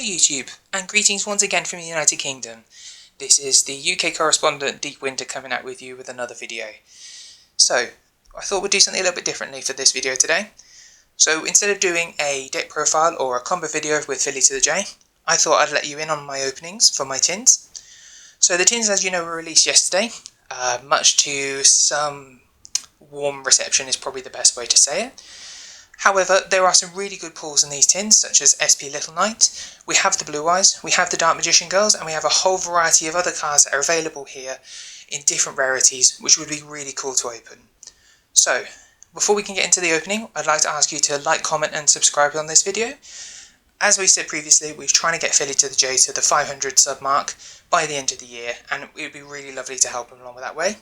YouTube, and greetings once again from the United Kingdom. This is the UK correspondent Deep Winter coming out with you with another video. So, I thought we'd do something a little bit differently for this video today. So instead of doing a deck profile or a combo video with Philly to the J, I thought I'd let you in on my openings for my tins. So the tins, as you know, were released yesterday, much to some warm reception is probably the best way to say it. However, there are some really good pulls in these tins, such as SP Little Knight, we have the Blue Eyes, we have the Dark Magician Girls, and we have a whole variety of other cards that are available here in different rarities, which would be really cool to open. So, before we can get into the opening, I'd like to ask you to like, comment and subscribe on this video. As we said previously, we're trying to get Philly to the J to the 500 sub mark by the end of the year, and it would be really lovely to help him along with that way.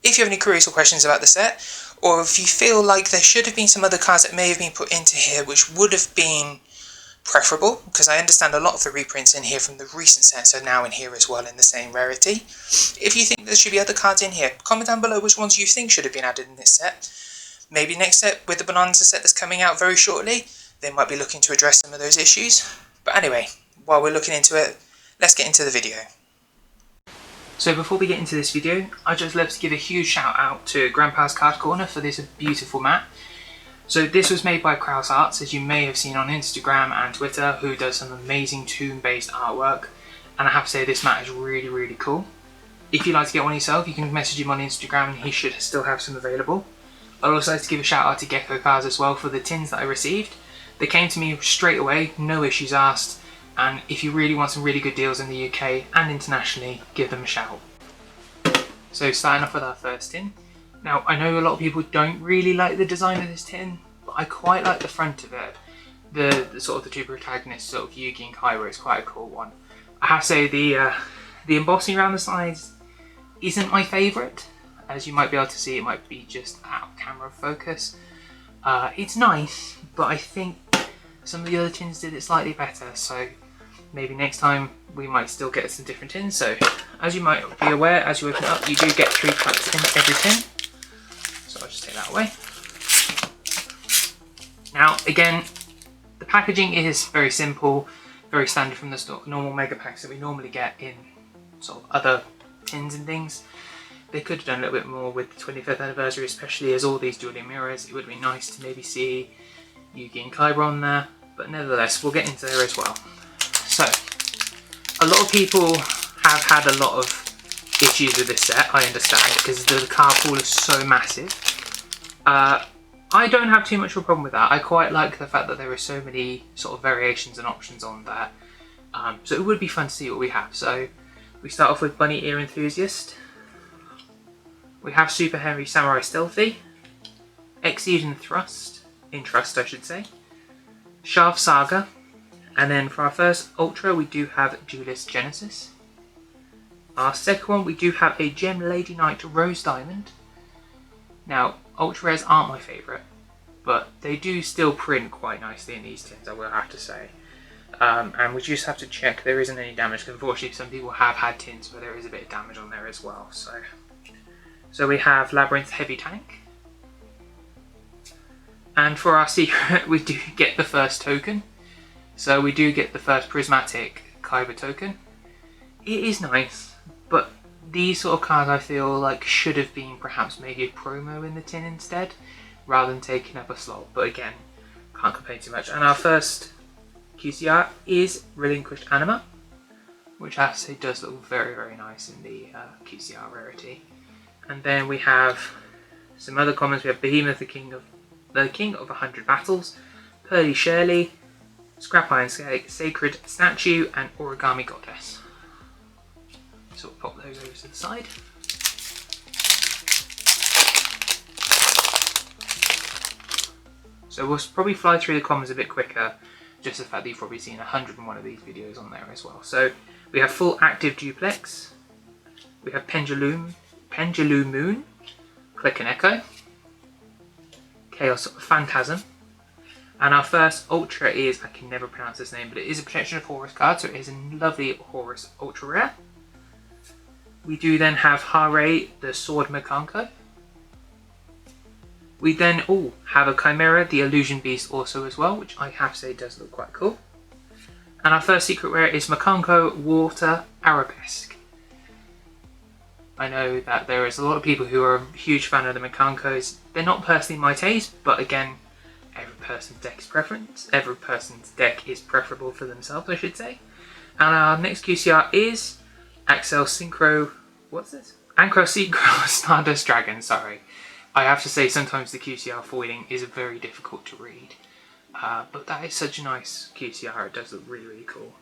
If you have any queries or questions about the set, or if you feel like there should have been some other cards that may have been put into here which would have been preferable, because I understand a lot of the reprints in here from the recent sets are now in here as well in the same rarity. If you think there should be other cards in here, comment down below which ones you think should have been added in this set. Maybe next set, with the Bonanza set that's coming out very shortly, they might be looking to address some of those issues. But anyway, while we're looking into it, let's get into the video. So before we get into this video, I'd just love to give a huge shout out to Grandpa's Card Corner for this beautiful mat. So this was made by Kraus Arts, as you may have seen on Instagram and Twitter, who does some amazing toon-based artwork. And I have to say this mat is really, really cool. If you'd like to get one yourself, you can message him on Instagram and he should still have some available. I'd also like to give a shout out to Gecko Cards as well for the tins that I received. They came to me straight away, no issues asked. And if you really want some really good deals in the UK and internationally, give them a shout. So starting off with our first tin. Now I know a lot of people don't really like the design of this tin, but I quite like the front of it. The sort of the two protagonists, sort of Yugi and Kaiba, is quite a cool one. I have to say the embossing around the sides isn't my favourite. As you might be able to see, it might be just out of camera focus. It's nice, but I think some of the other tins did it slightly better, so maybe next time we might still get some different tins. So, as you might be aware, as you open it up, you do get 3 packs in every tin. So I'll just take that away. Now, again, the packaging is very simple, very standard from the normal mega packs that we normally get in sort of other tins and things. They could have done a little bit more with the 25th anniversary, especially as all these dueling mirrors. It would have been nice to maybe see Yugi and Kaiba on there, but nevertheless, we'll get into there as well. So, a lot of people have had a lot of issues with this set, I understand, because the card pool is so massive. I don't have too much of a problem with that. I quite like the fact that there are so many sort of variations and options on there. So it would be fun to see what we have. So, we start off with Bunny Ear Enthusiast. We have Super Henry Samurai Stealthy. Exceeding Thrust, in Trust I should say. Shaft Saga. And then for our first Ultra, we do have Duelist Genesis. Our second one, we do have a Gem Lady Knight Rose Diamond. Now, Ultra Rares aren't my favourite, but they do still print quite nicely in these tins, I will have to say. And we just have to check there isn't any damage, because unfortunately some people have had tins where there is a bit of damage on there as well. So we have Labyrinth Heavy Tank. And for our secret, we do get the first token. So we do get the first prismatic Kaiba token. It is nice, but these sort of cards I feel like should have been perhaps maybe a promo in the tin instead, rather than taking up a slot. But again, can't complain too much. And our first QCR is Relinquished Anima, which I have to say does look very, very nice in the QCR rarity. And then we have some other commons. We have Behemoth, the King of 100 Battles, Pearly Shirley, Scrap Iron Sacred Statue, and Origami Goddess. So we'll pop those over to the side. So we'll probably fly through the commons a bit quicker, just the fact that you've probably seen 101 of these videos on there as well. So we have Full Active Duplex, we have Pendulum Moon, Click and Echo, Chaos Phantasm, and our first Ultra is, I can never pronounce this name, but it is a Protection of Horus card, so it is a lovely Horus Ultra Rare. We do then have Hare, the Sword Makanko. We then have a Chimera, the Illusion Beast also as well, which I have to say does look quite cool. And our first secret rare is Makanko Water Arabesque. I know that there is a lot of people who are a huge fan of the Makankos. They're not personally my taste, but again, every person's deck is preference. Every person's deck is preferable for themselves, I should say. And our next QCR is Axel Synchro. What's this? Ankro Synchro Stardust Dragon. Sorry, I have to say sometimes the QCR foiling is very difficult to read, but that is such a nice QCR. It does look really, really cool.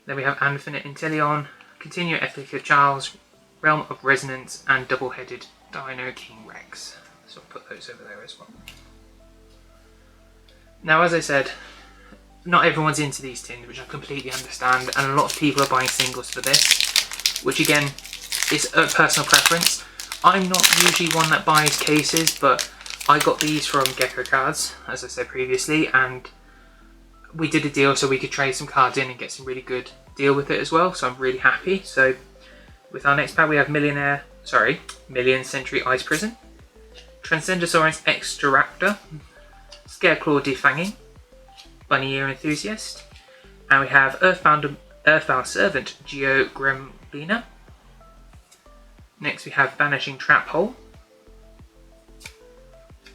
Then we have Infinite Inteleon, Continual Epic of Charles, Realm of Resonance, and Double-Headed Dino King Rex. So I'll put those over there as well. Now, as I said, not everyone's into these tins, which I completely understand, and a lot of people are buying singles for this, which again is a personal preference. I'm not usually one that buys cases, but I got these from Gecko Cards, as I said previously, and we did a deal so we could trade some cards in and get some really good deal with it as well, so I'm really happy. So with our next pack we have Million Century Ice Prison, Transcendosaurus Extractor, Scareclaw Defanging, Bunny Ear Enthusiast, and we have Earthbound Servant Geo Gremlina. Next we have Vanishing Trap Hole,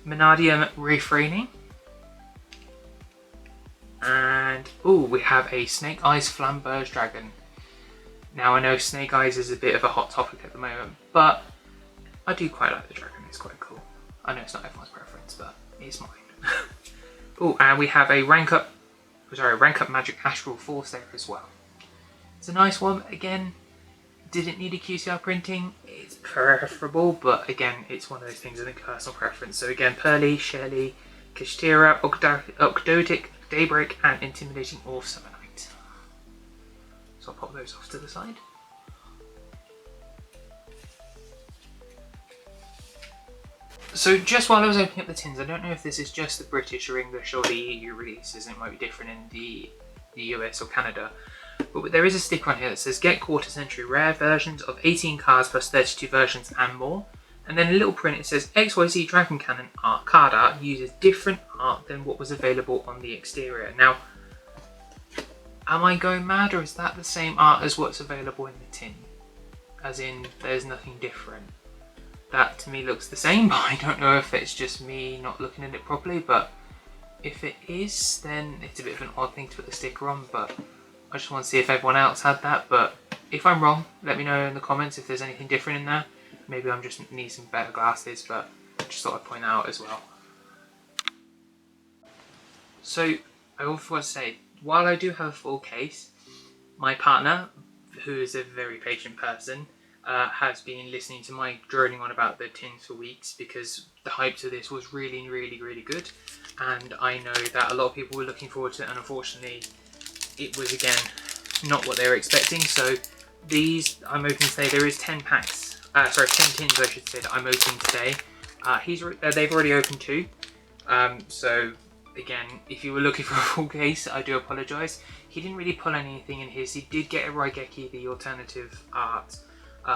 Menadium Refraining, and we have a Snake Eyes Flamberge Dragon. Now I know Snake Eyes is a bit of a hot topic at the moment, but I do quite like the dragon, it's quite cool. I know it's not everyone's preference, but it's mine. And we have a Rank Up Magic Astral Force there as well. It's a nice one. Again, didn't need a QCR printing. It's preferable, but again, it's one of those things I think personal preference. So again, Pearly, Shelly, Kashtira, Octotic, Daybreak, and Intimidating Orb Summonite. So I'll pop those off to the side. So just while I was opening up the tins, I don't know if this is just the British or English or the EU releases, it might be different in the US or Canada, but there is a sticker on here that says get quarter century rare versions of 18 cards plus 32 versions and more, and then a little print it says XYZ Dragon Cannon card art uses different art than what was available on the exterior. Now, am I going mad, or is that the same art as what's available in the tin? As in, there's nothing different. That to me looks the same, but I don't know if it's just me not looking at it properly, but if it is, then it's a bit of an odd thing to put the sticker on, but I just want to see if everyone else had that. But if I'm wrong, let me know in the comments if there's anything different in there. Maybe I'm just need some better glasses, but I just thought I'd point out as well. So I also want to say, while I do have a full case, my partner, who is a very patient person, has been listening to my droning on about the tins for weeks, because the hype to this was really, really, really good, and I know that a lot of people were looking forward to it, and unfortunately it was again not what they were expecting. So these I'm opening today. There is 10 packs, 10 tins I should say, that I'm opening today. They've already opened 2, so again, if you were looking for a full case, I do apologise. He didn't really pull anything in his. He did get a Raigeki, the alternative art,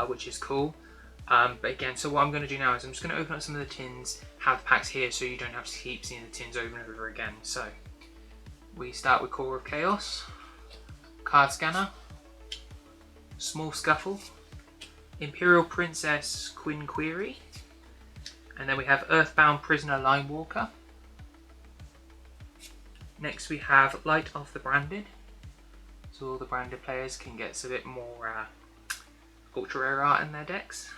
which is cool. But again, so what I'm going to do now is I'm just going to open up some of the tins, have the packs here so you don't have to keep seeing the tins over and over again. So we start with Core of Chaos, Card Scanner, Small Scuffle, Imperial Princess Quinn Query, and then we have Earthbound Prisoner Line Walker. Next we have Light of the Branded, so all the branded players can get a bit more ultra rare art in their decks.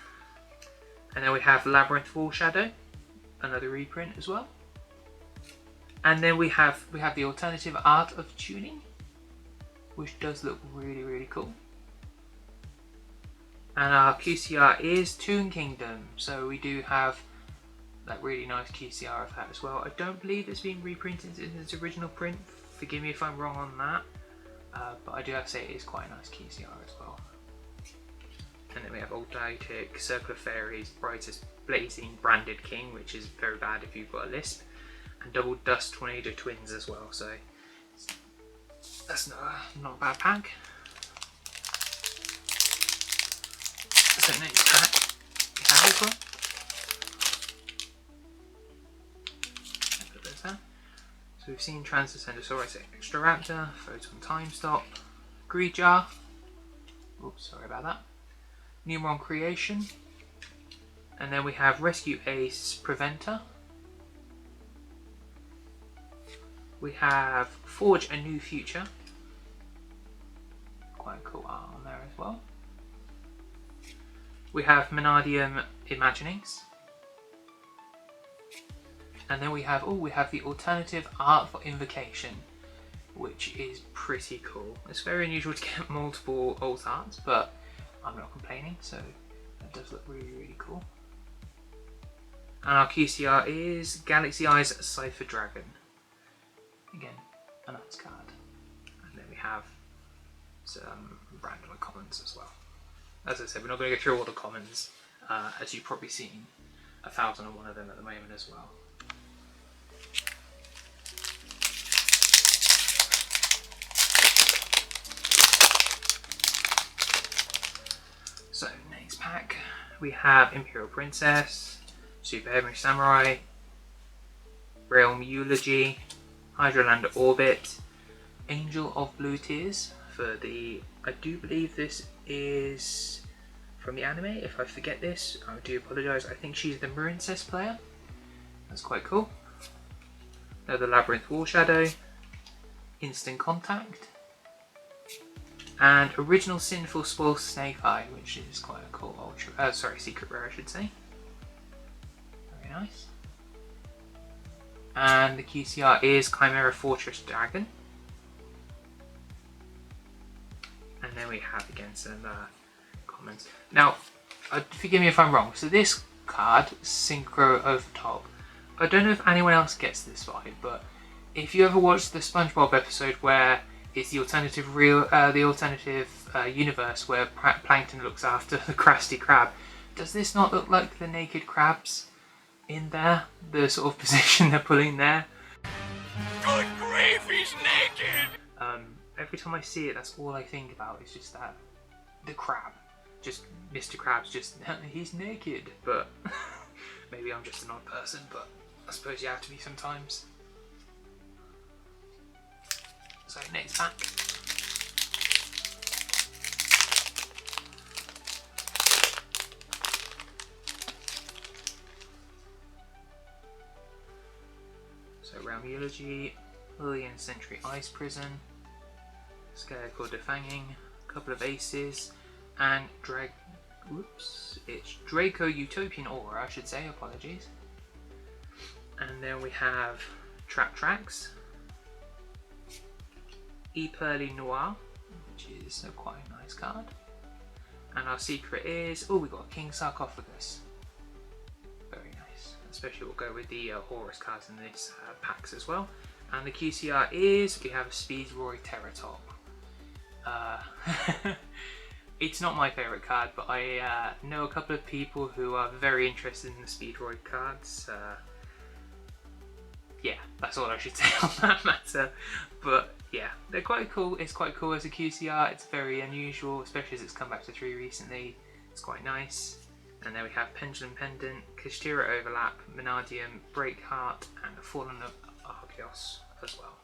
And then we have Labyrinth Foreshadow, another reprint as well. And then we have the alternative art of Tuning, which does look really, really cool. And our QCR is Toon Kingdom, so we do have that really nice QCR of that as well. I don't believe it's been reprinted in its original print, forgive me if I'm wrong on that, but I do have to say it is quite a nice QCR as well. And then we have Aldaitic, Circle of Fairies, Brightest Blazing Branded King, which is very bad if you've got a Lisp, and Double Dust Tornado Twins as well, so that's not a bad pack. So next pack we have as well. Put those there. So we've seen Transcendosaurus Extraraptor, Photon Time Stop, Greedjar, oops, sorry about that, Numeron Creation, and then we have Rescue Ace Preventer. We have Forge a New Future, quite cool art on there as well. We have Menardium Imaginings. And then we have the alternative art for Invocation, which is pretty cool. It's very unusual to get multiple alt arts, but I'm not complaining, so that does look really, really cool. And our QCR is Galaxy Eyes Cypher Dragon. Again, a nice card. And then we have some random commons as well. As I said, we're not going to go through all the commons, as you've probably seen 1,001 of them at the moment as well. So next pack, we have Imperial Princess, Super Heavenly Samurai, Realm Eulogy, Hydrolander Orbit, Angel of Blue Tears for the, I do believe this is from the anime. If I forget this, I do apologise. I think she's the Marincess player. That's quite cool. Another Labyrinth Wall Shadow, Instant Contact, and Original Sinful Spoil Snake Eye, which is quite a cool ultra, secret rare I should say. Very nice. And the QCR is Chimera Fortress Dragon. And then we have again some comments. Now, forgive me if I'm wrong. So this card, Synchro Overtop, I don't know if anyone else gets this vibe, but if you ever watched the SpongeBob episode where it's the alternative universe where Plankton looks after the Krusty Krab, does this not look like the naked crabs in there? The sort of position they're pulling there. Good grief, he's naked! Every time I see it, that's all I think about. It's just that, the crab. Just, Mr. Krabs, just, he's naked. But, maybe I'm just an odd person, but I suppose you have to be sometimes. So, next pack. So, Realm Eulogy, Lillian Century Ice Prison, Scarecrow Defanging, a couple of aces, and it's Draco Utopian Aura, I should say, apologies. And then we have Trap Tracks, E-Pearly Noir, which is quite a nice card. And our secret is, we got a King Sarcophagus. Very nice. Especially we'll go with the Horus cards in this packs as well. And the QCR is, we have a Speedroid Terratop. It's not my favourite card, but I know a couple of people who are very interested in the Speedroid cards. Yeah, that's all I should say on that matter. But yeah, they're quite cool. It's quite cool as a QCR. It's very unusual, especially as it's come back to 3 recently. It's quite nice. And then we have Pendulum Pendant, Kashtira Overlap, Menardium, Breakheart, and Fallen of Arceus as well.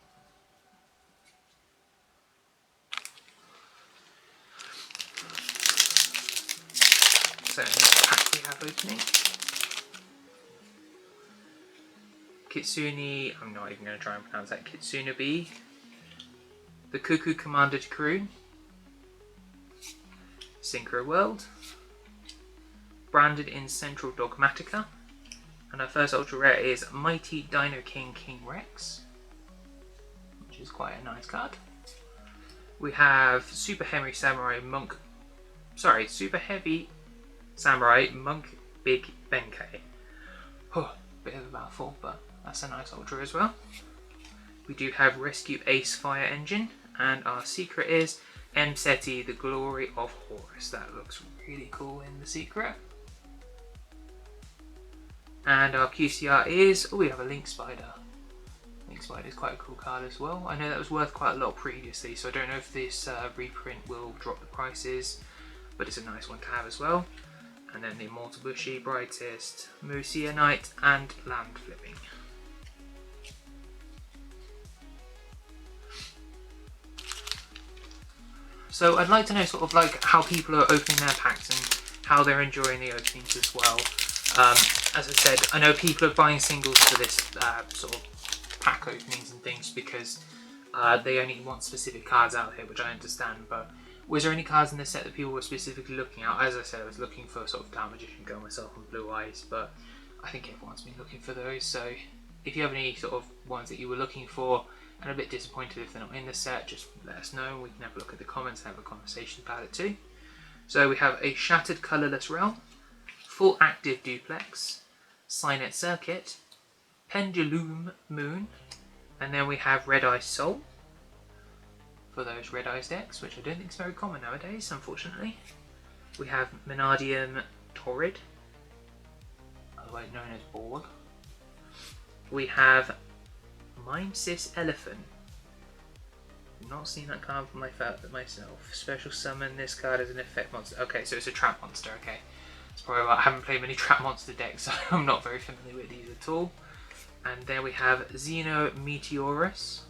So next pack we have opening. Kitsune, I'm not even going to try and pronounce that, Kitsunabe, the Cuckoo Commander Crew, Synchro World, branded in Central Dogmatica, and our first ultra rare is Mighty Dino King King Rex, which is quite a nice card. We have Super Heavy Samurai Monk Big Benkei. Bit of a mouthful, but that's a nice ultra as well. We do have Rescue Ace Fire Engine, and our secret is M. Seti, the Glory of Horus. That looks really cool in the secret. And our QCR is, we have a Link Spider. Link Spider is quite a cool card as well. I know that was worth quite a lot previously, so I don't know if this reprint will drop the prices, but it's a nice one to have as well. And then the Immortal Bushi, Brightest, Moosea Knight, and Land Flipping. So I'd like to know sort of like how people are opening their packs and how they're enjoying the openings as well. As I said, I know people are buying singles for this sort of pack openings and things because they only want specific cards out here, which I understand, but was there any cards in the set that people were specifically looking at? As I said, I was looking for sort of Dark Magician Girl myself and Blue Eyes, but I think everyone's been looking for those, so if you have any sort of ones that you were looking for and a bit disappointed if they're not in the set, just let us know and we can have a look at the comments and have a conversation about it too. So we have a Shattered Colourless Realm, Full Active Duplex, Signet Circuit, Pendulum Moon, and then we have Red Eye Soul for those Red Eyes decks, which I don't think is very common nowadays, unfortunately. We have Menadium Torrid, otherwise known as Borg. We have Mimesis Elephant. I've not seen that card for myself. Special summon this card as an effect monster. Okay, so it's a trap monster, okay. It's probably why I haven't played many trap monster decks, so I'm not very familiar with these at all. And then we have Xeno Meteorus.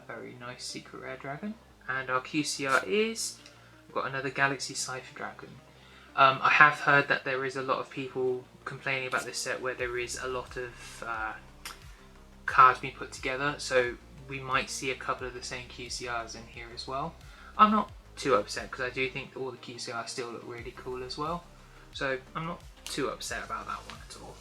Very nice secret rare dragon. And our QCR is, we've got another Galaxy Cipher Dragon. I have heard that there is a lot of people complaining about this set where there is a lot of cards being put together, so we might see a couple of the same QCRs in here as well. I'm not too upset because I do think all the QCRs still look really cool as well, so I'm not too upset about that one at all.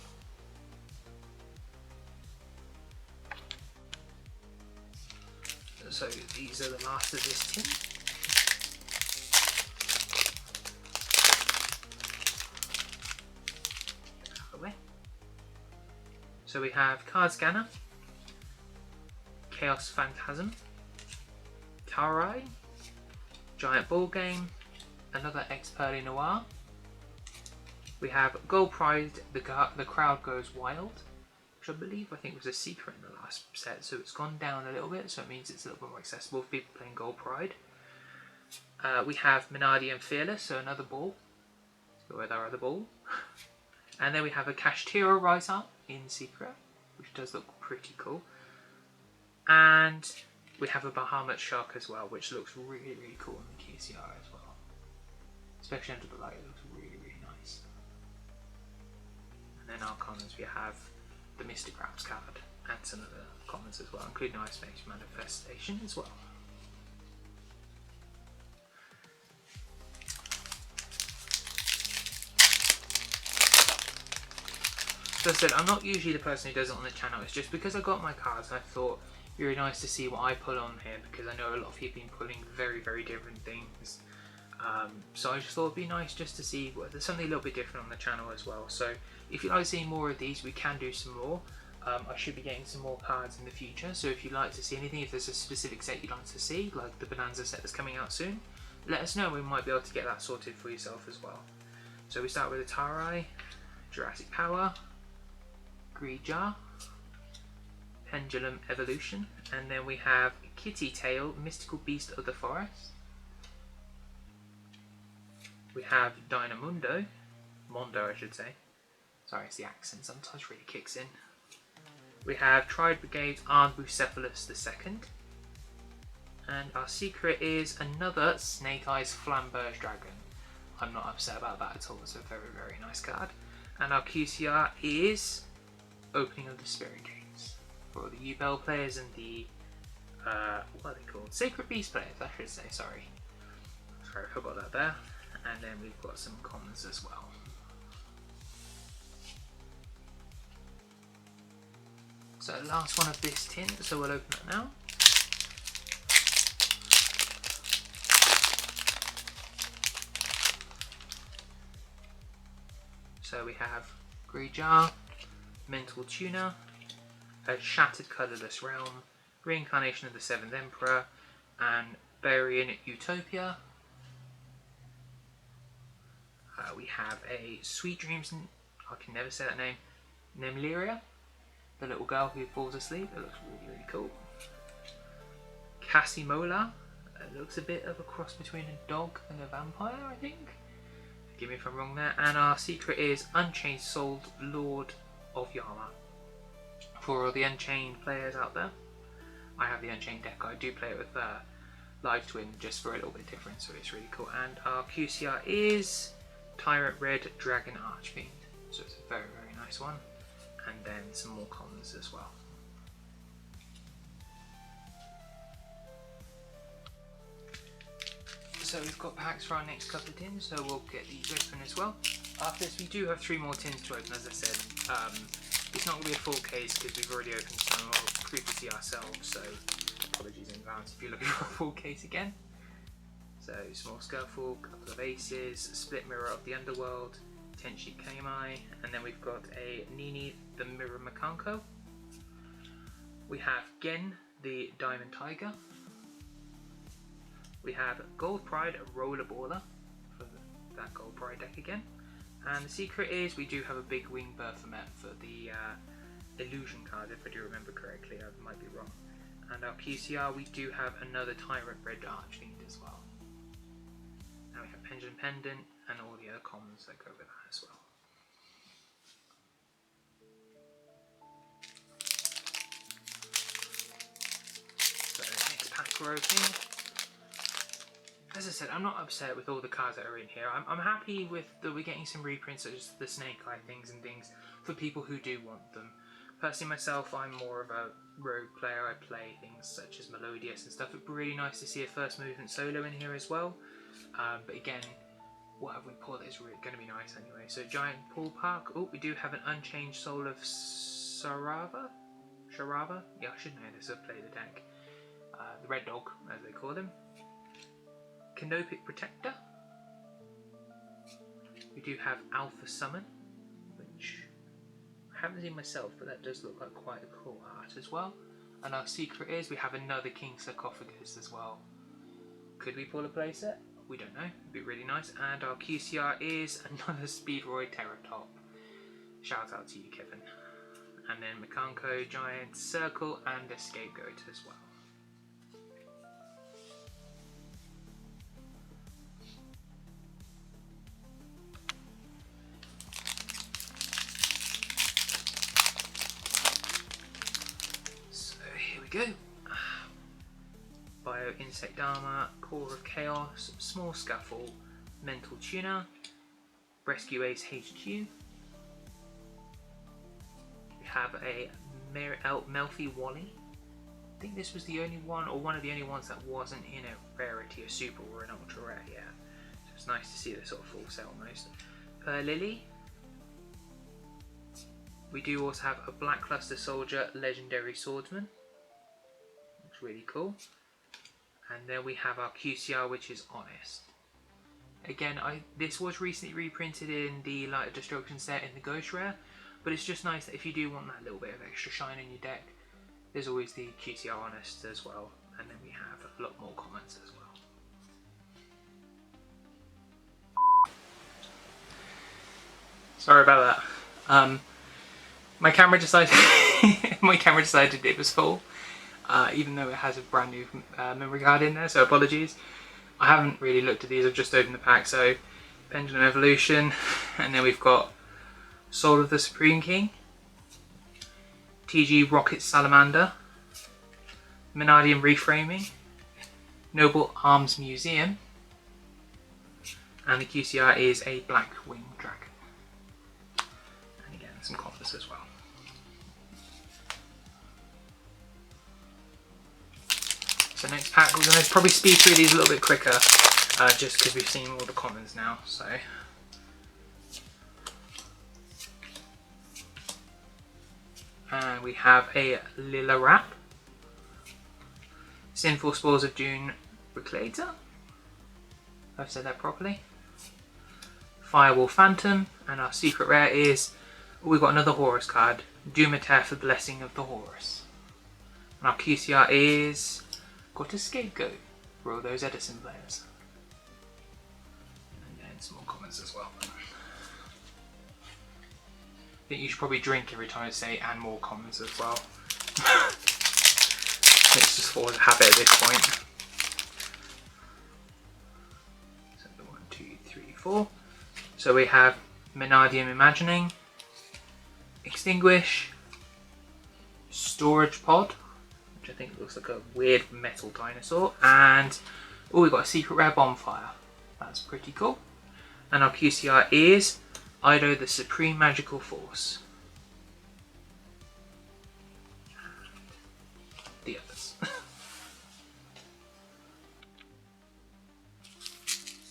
So these are the last of this tin. Away. So we have Card Scanner, Chaos Phantasm, Tarai, Giant Ball Game, another Ex-Pearly Noir. We have Gold Prize, The Crowd Goes Wild, which I think was a secret in the last set, so it's gone down a little bit, so it means it's a little bit more accessible for people playing Gold Pride. We have Menadium Fearless, so another ball. Let's go with our other ball. And then we have a Kashtira Rise Up in secret, which does look pretty cool. And we have a Bahamut Shark as well, which looks really, really cool in the QCR as well. Especially under the light, it looks really, really nice. And then our commons, we have the Mystic Wraps card and some other commons as well, including Ice Mage Manifestation as well. So as I said, I'm not usually the person who does it on the channel, it's just because I got my cards and I thought it'd be really nice to see what I pull on here, because I know a lot of people have been pulling very, very different things. So I just thought it'd be nice just to see there's something a little bit different on the channel as well. So if you'd like to see more of these, we can do some more. I should be getting some more cards in the future, so if you'd like to see anything, if there's a specific set you'd like to see, like the Bonanza set that's coming out soon, let us know, we might be able to get that sorted for yourself as well. So we start with a Tarai, Jurassic Power, Greedjar, Pendulum Evolution, and then we have Kitty Tail, Mystical Beast of the Forest. We have Dynamundo, Mondo I should say. Sorry, it's the accent sometimes really kicks in. We have Triad Brigade's Armed Bucephalus II. And our secret is another Snake Eyes Flamberge Dragon. I'm not upset about that at all, it's a very, very nice card. And our QCR is Opening of the Spirit Gates. For all the U-Bell players and the, what are they called? Sacred Beast players, I should say, sorry. Sorry, I forgot that there. And then we've got some commons as well. So last one of this tin, so we'll open it now. So we have Greedjar, Mental Tuner, a Shattered Colourless Realm, Reincarnation of the Seventh Emperor, and Barian Utopia. We have a Sweet Dreams, I can never say that name, Nemliria, the little girl who falls asleep. It looks really, really cool. Casimola, it looks a bit of a cross between a dog and a vampire, I think. Forgive me if I'm wrong there. And our secret is Unchained Soul, Lord of Yama. For all the Unchained players out there, I have the Unchained deck. I do play it with live twin just for a little bit different, so it's really cool. And our QCR is Tyrant Red Dragon Archfiend, so it's a very, very nice one. And then some more commons as well. So we've got packs for our next couple of tins, so we'll get these open as well. After this, we do have 3 more tins to open, as I said. It's not going to be a full case because we've already opened some previously ourselves, so apologies in advance if you're looking for a full case again. So, small Scuffle, couple of aces, split mirror of the underworld, Tenchi Kaimai, and then we've got a Nini the Mirror Makanko. We have Gen the Diamond Tiger. We have Gold Pride Rollerballer for that Gold Pride deck again. And the secret is we do have a big wing Baphomet for the illusion card, if I do remember correctly. I might be wrong. And our QCR, we do have another Tyrant Red Archfiend as well. Now we have Pendulum Pendant and all the other commons that go with that as well. So next pack we're opening. As I said, I'm not upset with all the cards that are in here. I'm happy with that we're getting some reprints such as the Snake Eye things and things for people who do want them. Personally myself, I'm more of a rogue player. I play things such as Melodious and stuff. It'd be really nice to see a first movement solo in here as well. But again, whatever we pull is really going to be nice anyway. So Giant Pool Park. Oh, we do have an Unchanged Soul of Sharava? Yeah, I should know this. I've played the deck. The Red Dog, as they call him. Canopic Protector. We do have Alpha Summon, which I haven't seen myself, but that does look like quite a cool art as well. And our secret is we have another King Sarcophagus as well. Could we pull a playset? We don't know. It'd be really nice. And our QCR is another Speedroid Terratop. Shout out to you, Kevin. And then Makanko, Giant Circle, and a Scapegoat as well. Go. Bio Insect Armor, Core of Chaos, Small Scuffle, Mental Tuner, Rescue Ace HQ. We have a Melfi Wally. I think this was the only one, or one of the only ones that wasn't in a rarity, a super or an ultra rare, yeah. So it's nice to see this sort of full set almost. Lily. We do also have a Blackluster Soldier, Legendary Swordsman. Really cool. And then we have our QCR, which is Honest. Again, this was recently reprinted in the Light of Destruction set in the Ghost Rare, but it's just nice that if you do want that little bit of extra shine in your deck, there's always the QCR Honest as well, and then we have a lot more comments as well. Sorry about that. My camera decided it was full. Even though it has a brand new memory card in there, so apologies. I haven't really looked at these, I've just opened the pack. So Pendulum Evolution, and then we've got Soul of the Supreme King, TG Rocket Salamander, Menadium Reframing, Noble Arms Museum, and the QCR is a Black Wing Dragon. And again, some coffers as well. So next pack, we're going to probably speed through these a little bit quicker, just because we've seen all the commons now. So and we have a Lila Wrap, Sinful Spores of Dune Reclator, if I've said that properly, Firewall Phantom, and our secret rare is, we've got another Horus card, Dumatef, the Blessing of the Horus. And our QCR is got a Scapegoat for all those Edison players. And then some more comments as well. I think you should probably drink every time I say and more comments as well. It's just for a habit at this point. So 1, 2, 3, 4. So we have Menadium Imagining, Extinguish, Storage Pod, which I think looks like a weird metal dinosaur. And oh, we've got a secret rare bonfire. That's pretty cool. And our QCR is Ido, the Supreme Magical Force. The others.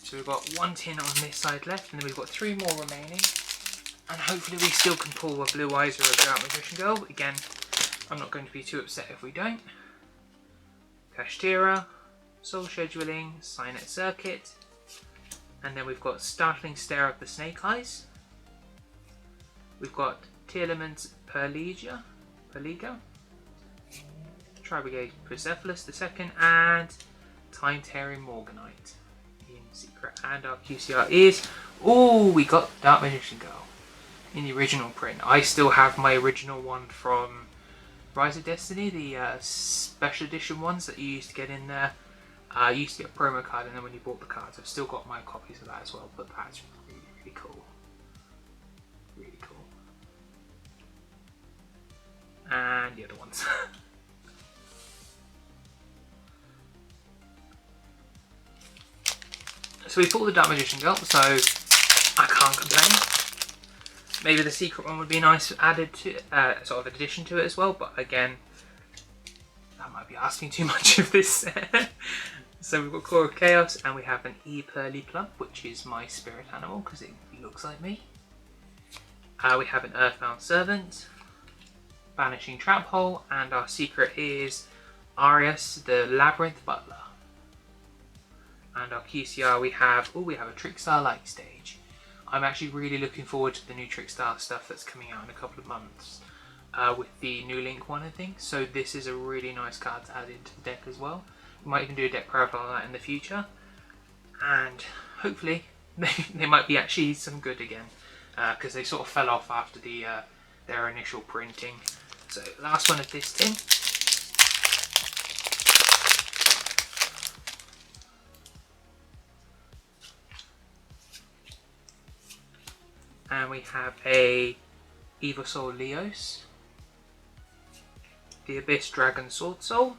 So we've got one tin on this side left, and then we've got 3 more remaining. And hopefully we still can pull a Blue Eyes or a Dark Magician Girl. But again, I'm not going to be too upset if we don't. Kashtira, Soul Scheduling, Signet Circuit. And then we've got Startling Stare of the Snake Eyes. We've got Tearlaments Perliga, Tribrigade Persepolis the second, and Time Tearing Morganite in secret. And our QCR is, oh, we got Dark Magician Girl in the original print. I still have my original one from Rise of Destiny, the special edition ones that you used to get in there. You used to get a promo card, and then when you bought the cards, I've still got my copies of that as well, but that's really, really cool. Really cool. And the other ones. So we pulled the Dark Magician Girl, so I can't complain. Maybe the secret one would be nice added to, sort of addition to it as well, but again, that might be asking too much of this. So we've got Core of Chaos, and we have an E-Pearly Plump, which is my spirit animal, because it looks like me. We have an Earthbound Servant, Banishing Trap Hole, and our secret is Arius, the Labyrinth Butler. And our QCR we have a Trickstar Light Stage. I'm actually really looking forward to the new Trickstar stuff that's coming out in a couple of months. With the New Link one, I think. So this is a really nice card to add into the deck as well. We might even do a deck profile on that in the future. And hopefully they might be actually some good again. Because they sort of fell off after their initial printing. So last one of this tin. And we have a Evosoul Leos, the Abyss Dragon Sword Soul,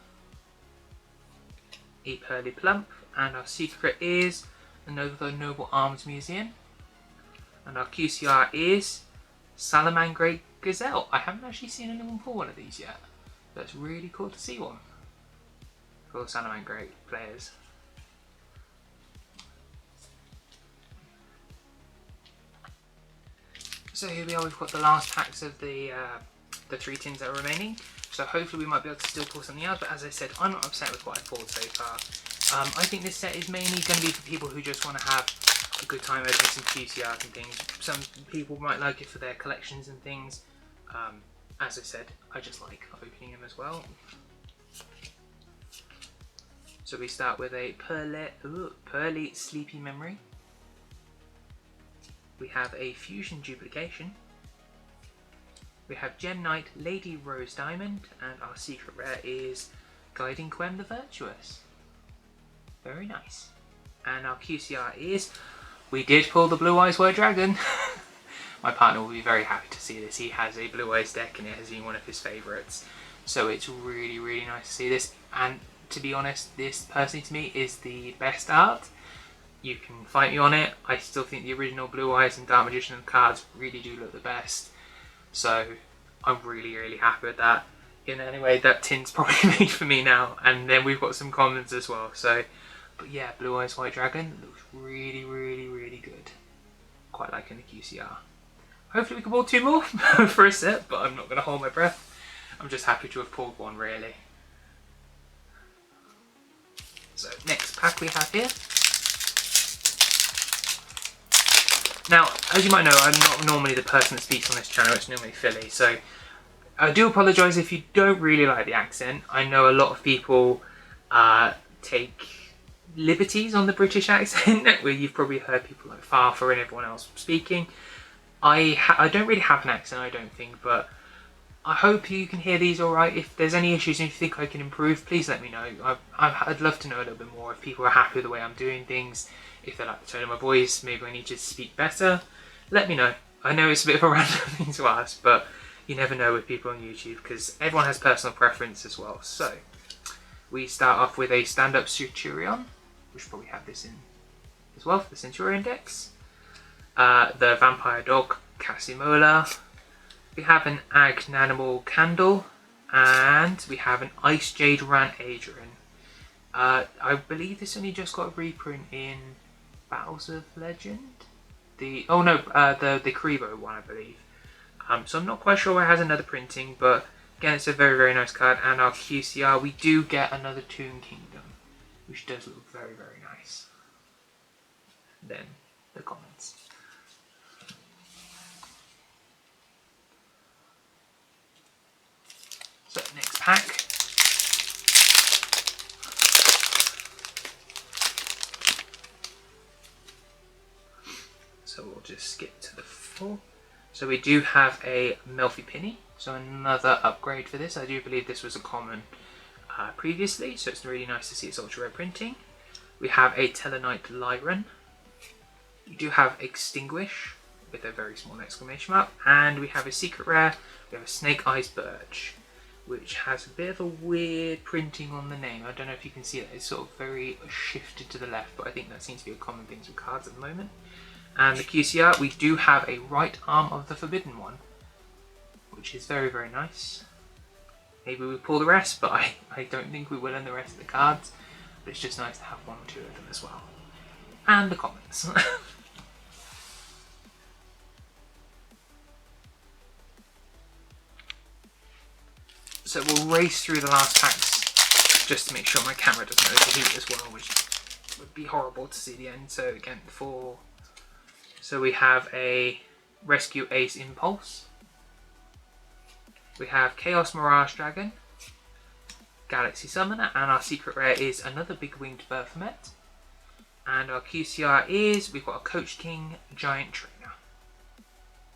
E-Pearly Plump, and our secret is the Noble Arms Museum. And our QCR is Salamangreat Gazelle. I haven't actually seen anyone pull one of these yet. That's really cool to see one for Salamangreat players. So here we are, we've got the last packs of the 3 tins that are remaining. So hopefully we might be able to still pull something out, but as I said, I'm not upset with what I've pulled so far. I think this set is mainly going to be for people who just want to have a good time opening some QCR and things. Some people might like it for their collections and things. As I said, I just like opening them as well. So we start with a Pearly Sleepy Memory. We have a Fusion Duplication. We have Gem Knight Lady Rose Diamond, and our secret rare is Guiding Quem the Virtuous. Very nice. And our QCR is, we did pull the Blue Eyes White Dragon. My partner will be very happy to see this. He has a Blue Eyes deck and it has been one of his favourites. So it's really, really nice to see this. And to be honest, this personally to me is the best art. You can fight me on it. I still think the original Blue Eyes and Dark Magician cards really do look the best. So I'm really, really happy with that. Anyway, that tin's probably made for me now. And then we've got some commons as well. So, but yeah, Blue Eyes White Dragon looks really, really, really good. Quite liking the QCR. Hopefully we can pull 2 more for a set, but I'm not going to hold my breath. I'm just happy to have pulled one, really. So next pack we have here. Now, as you might know, I'm not normally the person that speaks on this channel, it's normally Philly, so I do apologise if you don't really like the accent. I know a lot of people take liberties on the British accent, where you've probably heard people like Farfa and everyone else speaking. I don't really have an accent, I don't think, but I hope you can hear these alright. If there's any issues and you think I can improve, please let me know. I'd love to know a little bit more if people are happy with the way I'm doing things. If they like the tone of my voice, maybe I need to speak better. Let me know. I know it's a bit of a random thing to ask, but You never know with people on YouTube because everyone has personal preference as well. So we start off with a stand-up Centurion. We should probably have this in as well for the Centurion decks. The Vampire Dog Casimola. We have an Agnanimal Candle. And we have an Ice Jade Ran Adrian. I believe this only just got a reprint in Battles of Legend. The Kaiba one, I believe. So I'm not quite sure why it has another printing, but again, it's a very, very nice card. And our QCR, we do get another Toon Kingdom, which does look very, very nice. Then the comments. So next pack. So we'll just skip to the full. So we do have a Melfi Penny, so another upgrade for this. I do believe this was a common previously, so it's really nice to see its ultra rare printing. We have a Telenite Lyran. We do have Extinguish with a very small exclamation mark, and we have a secret rare. We have a Snake Eyes Birch, which has a bit of a weird printing on the name. I don't know if you can see that. It's sort of very shifted to the left, but I think that seems to be a common thing with cards at the moment. And the QCR, we do have a Right Arm of the Forbidden One, which is very, very nice. Maybe we pull the rest, but I don't think we will in the rest of the cards. But it's just nice to have one or two of them as well. And the comments. So we'll race through the last packs just to make sure my camera doesn't overheat as well, which would be horrible to see the end. So again, so we have a Rescue Ace Impulse. We have Chaos Mirage Dragon, Galaxy Summoner, and our secret rare is another Big Winged Berthomet. And our QCR is, we've got a Coach King Giant Trainer,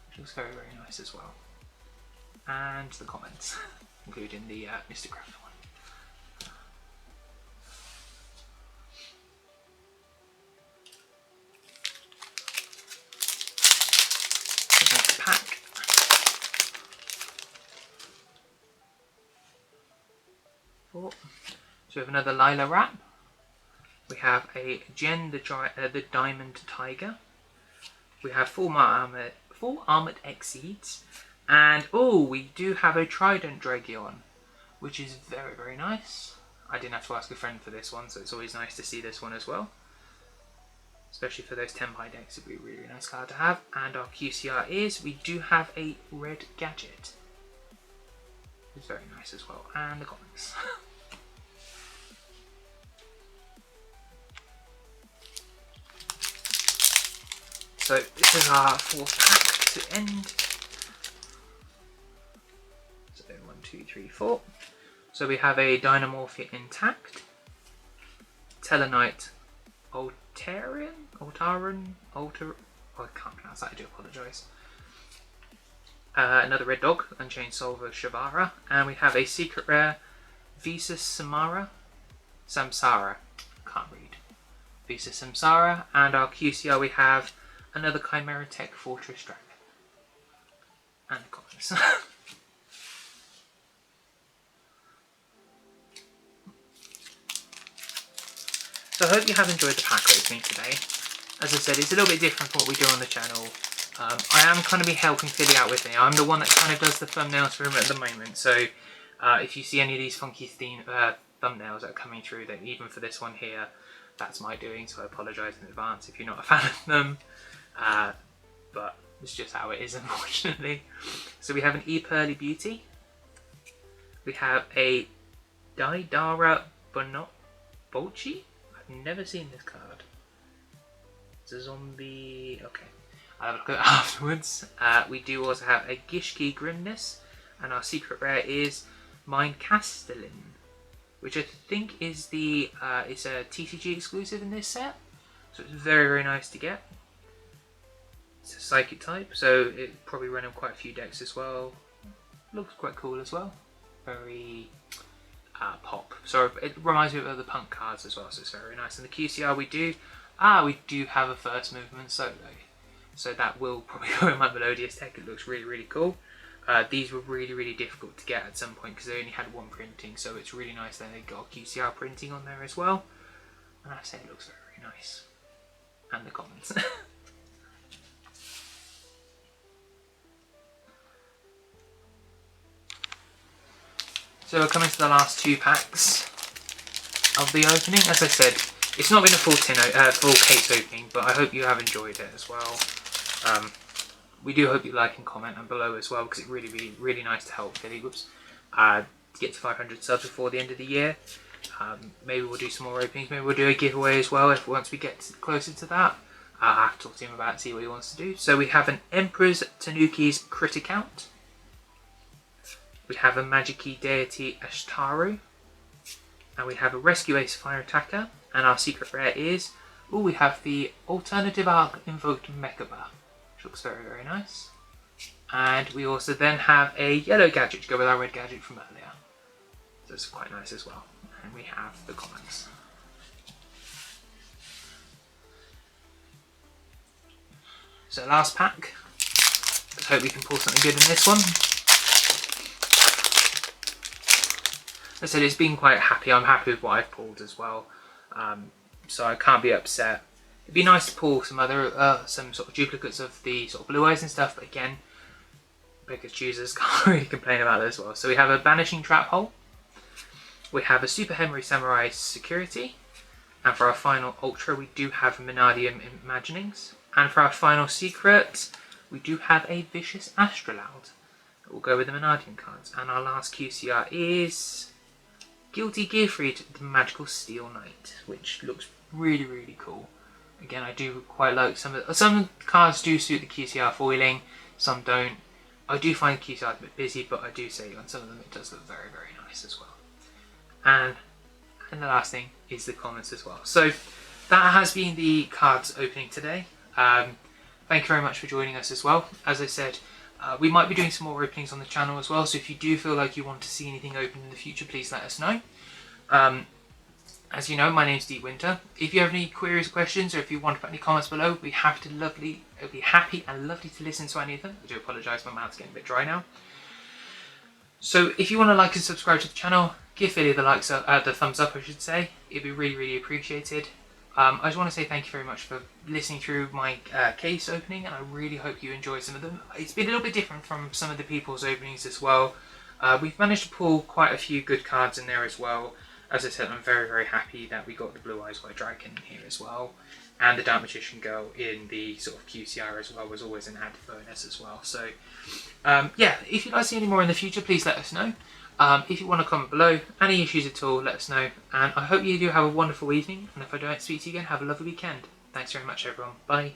which looks very, very nice as well. And the comments, including the Mr. Craft one. Pack. So we have another Lila Wrap. We have a Jen the Diamond Tiger. We have full armored Exceeds, and we do have a Trident Dragion, which is very, very nice. I didn't have to ask a friend for this one, so it's always nice to see this one as well. Especially for those Tenpai decks, it'd be a really, really nice card to have. And our QCR is, we do have a Red Gadget. It's very nice as well. And the comments. So this is our fourth pack to end. So 1, 2, 3, 4. So we have a Dynamorphia Intact, Telenite Altarian, I can't pronounce that, I do apologise. Another Red Dog, Unchained Soul of Shavara, and we have a secret rare, Visas Samsara, can't read, Visas Samsara, and our QCR we have another Chimera Tech Fortress Dragon. And the comments. So I hope you have enjoyed the pack opening today. As I said, it's a little bit different from what we do on the channel. I am kind of helping Philly out with me. I'm the one that kind of does the thumbnails for him at the moment. So if you see any of these funky thumbnails that are coming through, then even for this one here, that's my doing. So I apologise in advance if you're not a fan of them. But it's just how it is, unfortunately. So we have an E-Pearly Beauty. We have a Daidara Bolchi. Never seen this card. It's a zombie. Okay, I'll have a look at it afterwards. We do also have a Gishki Grimness, and our secret rare is Mind Castellan, which I think is it's a TCG exclusive in this set, so it's very, very nice to get. It's a psychic type, so it probably run in quite a few decks as well. Looks quite cool as well. Very pop. So it reminds me of the punk cards as well, so it's very nice. And the QCR we do have a first movement solo. So that will probably go in my Melodious deck. It looks really, really cool. These were really difficult to get at some point because they only had one printing, so it's really nice that they got QCR printing on there as well. And I say it looks very nice. And the comments. So we're coming to the last 2 packs of the opening. As I said, it's not been a full case opening, but I hope you have enjoyed it as well. We do hope you like and comment and below as well, because it's really nice to help Billy to get to 500 subs before the end of the year. Maybe we'll do some more openings. Maybe we'll do a giveaway as well once we get closer to that. I'll have to talk to him about it, see what he wants to do. So we have an Emperor's Tanuki's Crit Account. We have a Magic-y Deity Ashtaru. And we have a Rescue Ace Fire Attacker. And our secret rare is... oh, we have the Alternative Arc Invoked Mechaba, which looks very nice. And we also then have a yellow gadget to go with our red gadget from earlier. So it's quite nice as well. And we have the comments. So last pack. Let's hope we can pull something good in this one. As I said, it's been quite happy. I'm happy with what I've pulled as well. So I can't be upset. It'd be nice to pull some other, some sort of duplicates of the sort of blue eyes and stuff, but again, Beggars Choosers can't really complain about it as well. So we have a Banishing Trap Hole. We have a Super Henry Samurai Security. And for our final Ultra, we do have Minardium Imaginings. And for our final secret, we do have a Vicious Astrolaud. We'll go with the Minardium cards. And our last QCR is Guilty Gearfried, the Magical Steel Knight, which looks really cool. Again, I do quite like some cards do suit the QCR foiling, some don't. I do find the QCR a bit busy, but I do say on some of them it does look very nice as well. And the last thing is the comments as well. So that has been the cards opening today. Thank you very much for joining us as well. As I said, we might be doing some more openings on the channel as well, so if you do feel like you want to see anything open in the future, please let us know. As you know, my name's Deep Winter. If you have any queries or questions, or if you want to put any comments below, we'd be happy and lovely to listen to any of them. I do apologise, my mouth's getting a bit dry now. So if you want to like and subscribe to the channel, give Philly the thumbs up, I should say. It'd be really appreciated. I just want to say thank you very much for listening through my case opening, and I really hope you enjoyed some of them. It's been a little bit different from some of the people's openings as well. We've managed to pull quite a few good cards in there as well. As I said, I'm very happy that we got the Blue Eyes White Dragon here as well. And the Dark Magician Girl in the sort of QCR as well was always an added bonus as well. So, yeah, if you'd like to see any more in the future, please let us know. If you want to comment below, any issues at all, let us know. And I hope you do have a wonderful evening. And if I don't speak to you again, have a lovely weekend. Thanks very much, everyone. Bye.